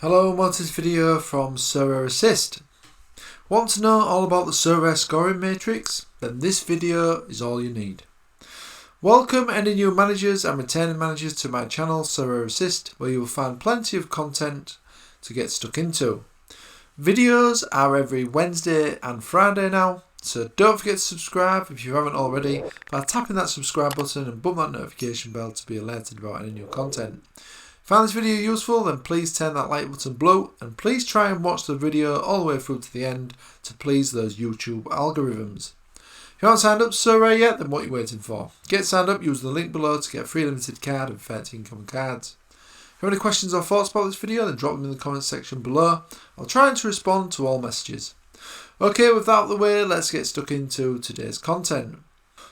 Hello and welcome to this video from Sorare Assist. Want to know all about the Sorare scoring matrix? Then this video is all you need. Welcome any new managers and returning managers to my channel Sorare Assist, where you will find plenty of content to get stuck into. Videos are every Wednesday and Friday now, so don't forget to subscribe if you haven't already by tapping that subscribe button and bump that notification bell to be alerted about any new content. Found this video useful, then please turn that like button below and please try and watch the video all the way through to the end to please those YouTube algorithms. If you haven't signed up to Sorare yet, then what are you waiting for? Get signed up, use the link below to get a free limited card and 13 common cards. If you have any questions or thoughts about this video, then drop them in the comments section below. I'll try to respond to all messages. Okay, with that out of the way, let's get stuck into today's content.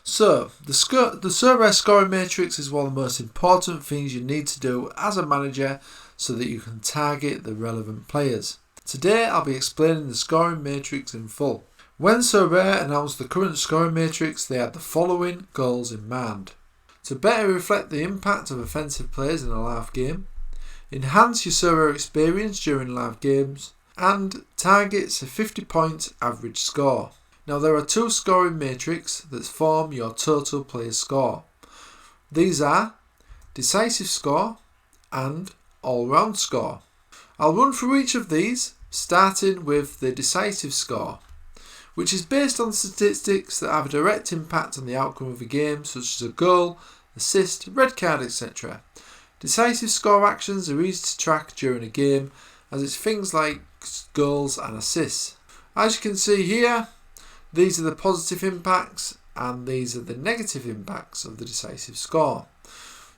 So, the Sorare scoring matrix is one of the most important things you need to do as a manager so that you can target the relevant players. Today I'll be explaining the scoring matrix in full. When Sorare announced the current scoring matrix, they had the following goals in mind. To better reflect the impact of offensive players in a live game, enhance your Sorare experience during live games, and targets a 50-point average score. Now there are two scoring matrices that form your total player score. These are Decisive score and All-Round score. I'll run through each of these, starting with the Decisive score, which is based on statistics that have a direct impact on the outcome of a game, such as a goal, assist, red card, etc. Decisive score actions are easy to track during a game, as it's things like goals and assists. As you can see here, these are the positive impacts and these are the negative impacts of the decisive score.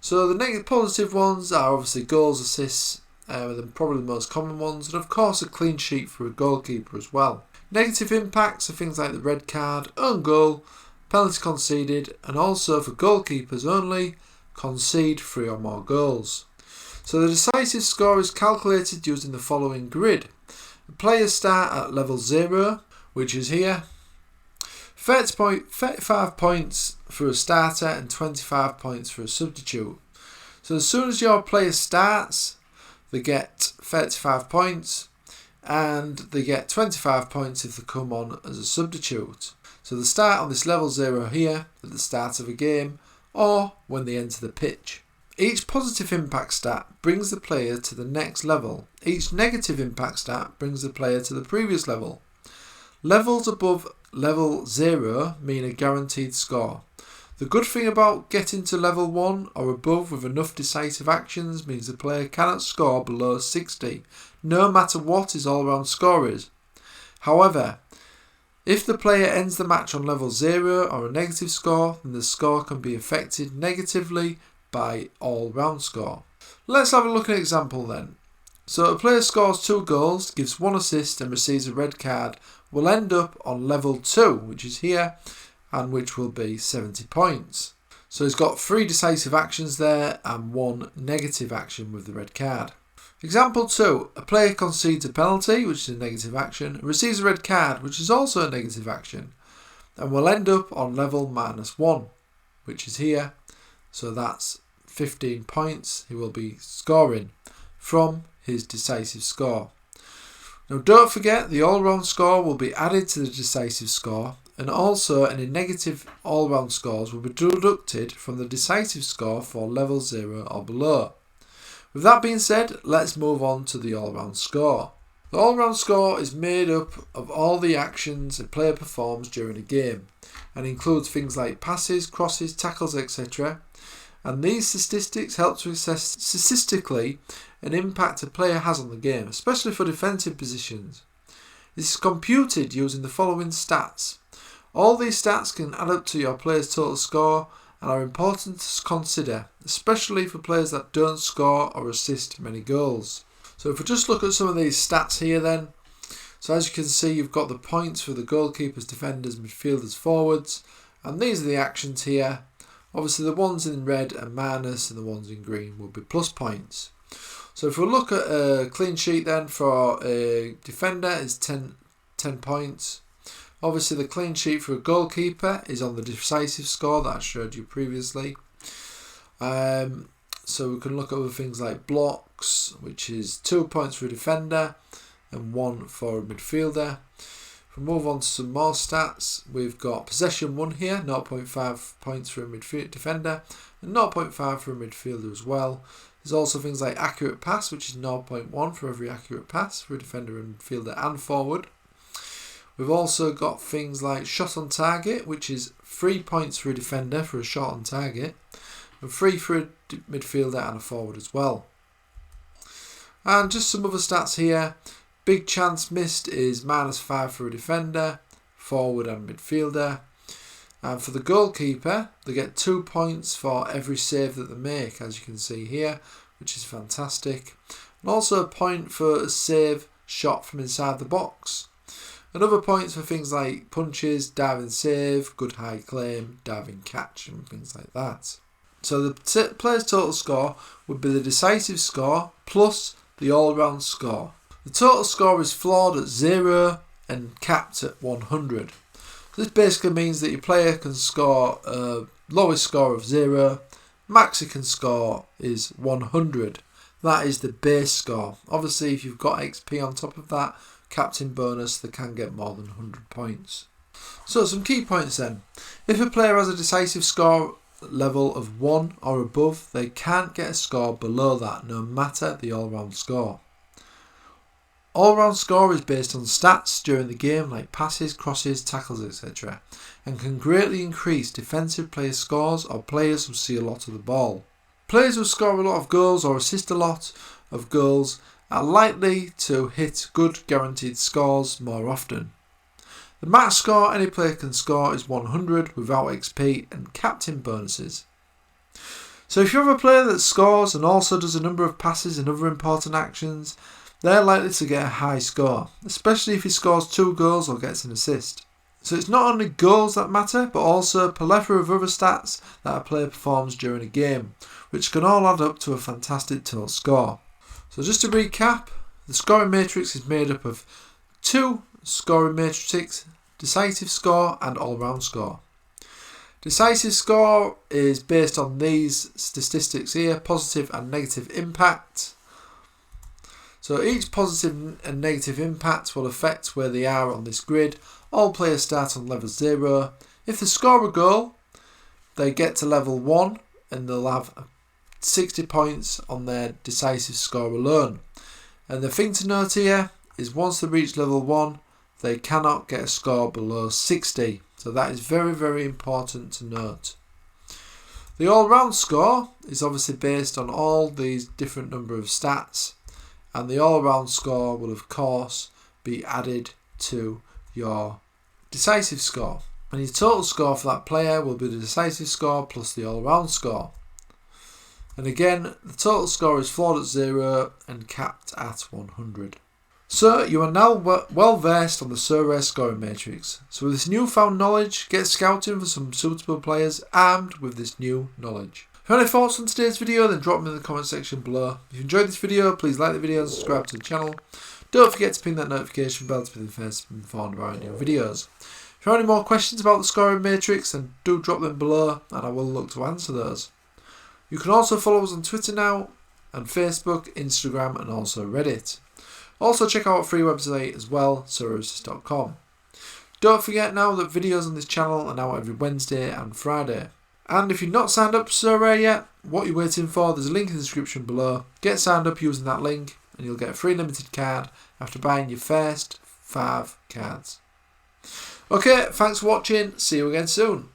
So the positive ones are obviously goals, assists, probably the most common ones, and of course a clean sheet for a goalkeeper as well. Negative impacts are things like the red card, own goal, penalty conceded, and also for goalkeepers only, concede 3 or more goals. So the decisive score is calculated using the following grid. The players start at level 0, which is here. 35 points for a starter and 25 points for a substitute. So as soon as your player starts, they get 35 points and they get 25 points if they come on as a substitute. So they start on this level 0 here at the start of a game or when they enter the pitch. Each positive impact stat brings the player to the next level. Each negative impact stat brings the player to the previous level. Levels above level 0 mean a guaranteed score. The good thing about getting to level 1 or above with enough decisive actions means the player cannot score below 60, no matter what his all-round score is. However, if the player ends the match on level 0 or a negative score, then the score can be affected negatively by all-round score. Let's have a look at an example then. So a player scores 2 goals, gives 1 assist and receives a red card, will end up on level 2, which is here, and which will be 70 points. So he's got 3 decisive actions there and 1 negative action with the red card. Example 2, a player concedes a penalty, which is a negative action, receives a red card, which is also a negative action, and will end up on level -1, which is here. So that's 15 points he will be scoring from his decisive score. Now don't forget the all-round score will be added to the decisive score, and also any negative all-round scores will be deducted from the decisive score for level 0 or below. With that being said, let's move on to the all-round score. The all-round score is made up of all the actions a player performs during a game and includes things like passes, crosses, tackles, etc. And these statistics help to assess statistically an impact a player has on the game, especially for defensive positions. This is computed using the following stats. All these stats can add up to your player's total score and are important to consider, especially for players that don't score or assist many goals. So if we just look at some of these stats here then. So as you can see, you've got the points for the goalkeepers, defenders, midfielders, forwards, and these are the actions here. Obviously the ones in red are minus and the ones in green will be plus points. So if we look at a clean sheet then for a defender is 10 points. Obviously the clean sheet for a goalkeeper is on the decisive score that I showed you previously. So we can look at other things like blocks, which is 2 points for a defender and 1 for a midfielder. If we move on to some more stats, we've got possession 1 here, 0.5 points for a defender and 0.5 for a midfielder as well. There's also things like accurate pass, which is 0.1 for every accurate pass for a defender and midfielder and forward. We've also got things like shot on target, which is 3 points for a defender for a shot on target and 3 for a midfielder and a forward as well. And just some other stats here. Big chance missed is -5 for a defender, forward and midfielder. And for the goalkeeper, they get 2 points for every save that they make, as you can see here, which is fantastic. And also a point for a save shot from inside the box. And other points for things like punches, diving save, good high claim, diving catch and things like that. So the player's total score would be the decisive score plus the all-round score. The total score is floored at 0 and capped at 100. This basically means that your player can score a lowest score of 0, max he can score is 100. That is the base score. Obviously, if you've got XP on top of that, captain bonus, they can get more than 100 points. So some key points then. If a player has a decisive score level of 1 or above, they can't get a score below that, no matter the all-round score. All-round score is based on stats during the game like passes, crosses, tackles, etc. and can greatly increase defensive player scores or players who see a lot of the ball. Players who score a lot of goals or assist a lot of goals are likely to hit good guaranteed scores more often. The max score any player can score is 100 without XP and captain bonuses. So if you have a player that scores and also does a number of passes and other important actions, they're likely to get a high score, especially if he scores 2 goals or gets an assist. So it's not only goals that matter, but also a plethora of other stats that a player performs during a game, which can all add up to a fantastic total score. So just to recap, the scoring matrix is made up of 2 scoring matrices, decisive score and all-round score. Decisive score is based on these statistics here, positive and negative impact. So each positive and negative impact will affect where they are on this grid. All players start on level 0. If they score a goal, they get to level 1 and they'll have 60 points on their decisive score alone. And the thing to note here is once they reach level 1, they cannot get a score below 60. So that is very, very important to note. The all-round score is obviously based on all these different number of stats. And the all-round score will of course be added to your decisive score. And your total score for that player will be the decisive score plus the all-round score. And again, the total score is floored at 0 and capped at 100. So you are now well versed on the Sorare scoring matrix. So with this newfound knowledge, get scouting for some suitable players armed with this new knowledge. If you have any thoughts on today's video, then drop them in the comment section below. If you enjoyed this video, please like the video and subscribe to the channel. Don't forget to ping that notification bell to be the first to be informed about any new videos. If you have any more questions about the scoring matrix, then do drop them below and I will look to answer those. You can also follow us on Twitter now, and Facebook, Instagram and also Reddit. Also check out our free website as well, sorareassist.com. Don't forget now that videos on this channel are now every Wednesday and Friday. And if you've not signed up to Sorare yet, what are you waiting for? There's a link in the description below. Get signed up using that link and you'll get a free limited card after buying your first 5 cards. Okay, thanks for watching. See you again soon.